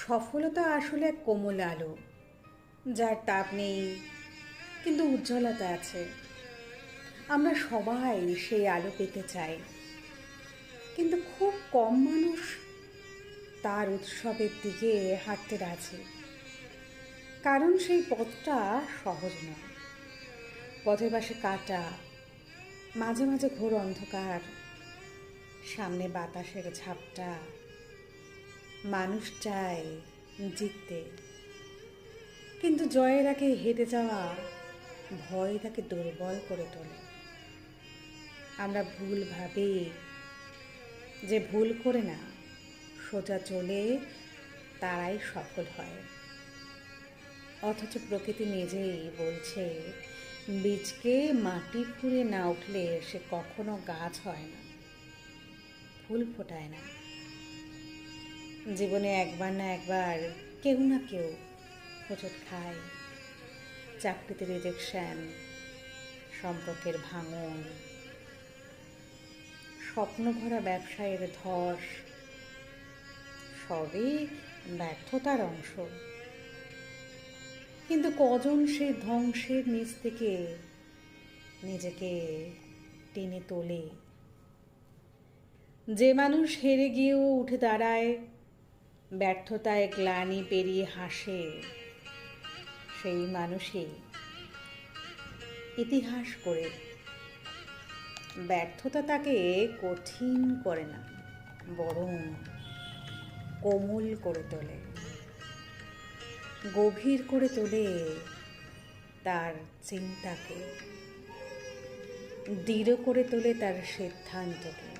সফলতা আসলে এক কোমল আলো, যার তাপ নেই কিন্তু উজ্জ্বলতা আছে। আমরা সবাই সেই আলো পেতে চাই, কিন্তু খুব কম মানুষ তার উৎসবের দিকে হাঁটতে রাজি। কারণ সেই পথটা সহজ নয়। পথের পাশে কাটা, মাঝে মাঝে ঘোর অন্ধকার, সামনে বাতাসের ঝাপটা। মানুষ চায় জিততে, কিন্তু জয়ের আগে হেরে যাওয়া ভয় তাকে দুর্বল করে তোলে। আমরা ভুল ভাবি যে ভুল করে না, সোজা চলে তারাই সফল হয়। অথচ প্রকৃতি নিজেই বলছে, বীজকে মাটি খুঁড়ে না উঠলে সে কখনো গাছ হয় না, ফুল ফোটায় না। জীবনে একবার না একবার কেউ না কেউ হোঁচট খায়। চাকরিতে রিজেকশন, সম্পর্কের ভাঙন, স্বপ্ন ভরা ব্যবসায়ের ধস, সবই ব্যর্থতার অংশ। কিন্তু কজন সে ধ্বংসের নিচ থেকে নিজেকে টেনে তোলে? যে মানুষ হেরে গিয়েও উঠে দাঁড়ায়, ব্যর্থতায় গ্লানি পেরিয়ে হাসে, সেই মানুষই ইতিহাস করে। ব্যর্থতা তাকে কঠিন করে না, বরং কোমল করে তোলে, গভীর করে তোলে তার চিন্তাকে, দৃঢ় করে তোলে তার সিদ্ধান্তকে।